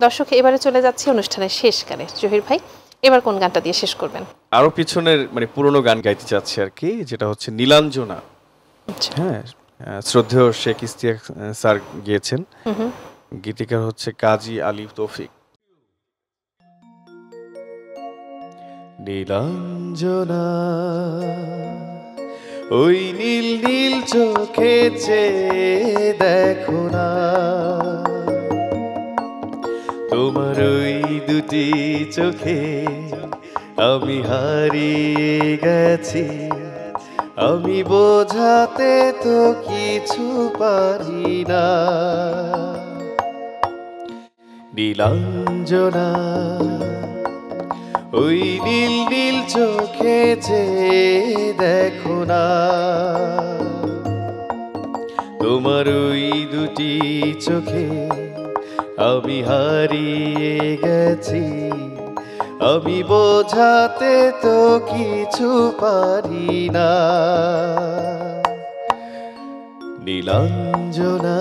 দর্শক, এবারে চলে যাচ্ছে অনুষ্ঠানের শেষ গানে। জহির ভাই, এবার কোন গানটা দিয়ে শেষ করবেন? আরো পিছনের মানে পুরনো গান গাইতে চাচ্ছি আর কি, যেটা হচ্ছে নীলাঞ্জনা। হ্যাঁ, শ্রদ্ধেয় শেখ ইস্তিয়াক স্যার গিয়েছেন, গীতিকার হচ্ছে কাজী আলী তৌফিক। নীলাঞ্জনা ওই নীল নীল চোখে চেয়ে দেখো না, তোমার ওই দুটি চোখে আমি হারিয়ে গেছি, আমি বোঝাতে তো কিছু পারি না। নীলাঞ্জনা ওই নীল নীল চোখে চেয়ে দেখো না, তোমার ওই দুটি চোখে আমি হারিয়ে গেছি, আমি বোঝাতে তো কিছু পারি না। নীলাঞ্জনা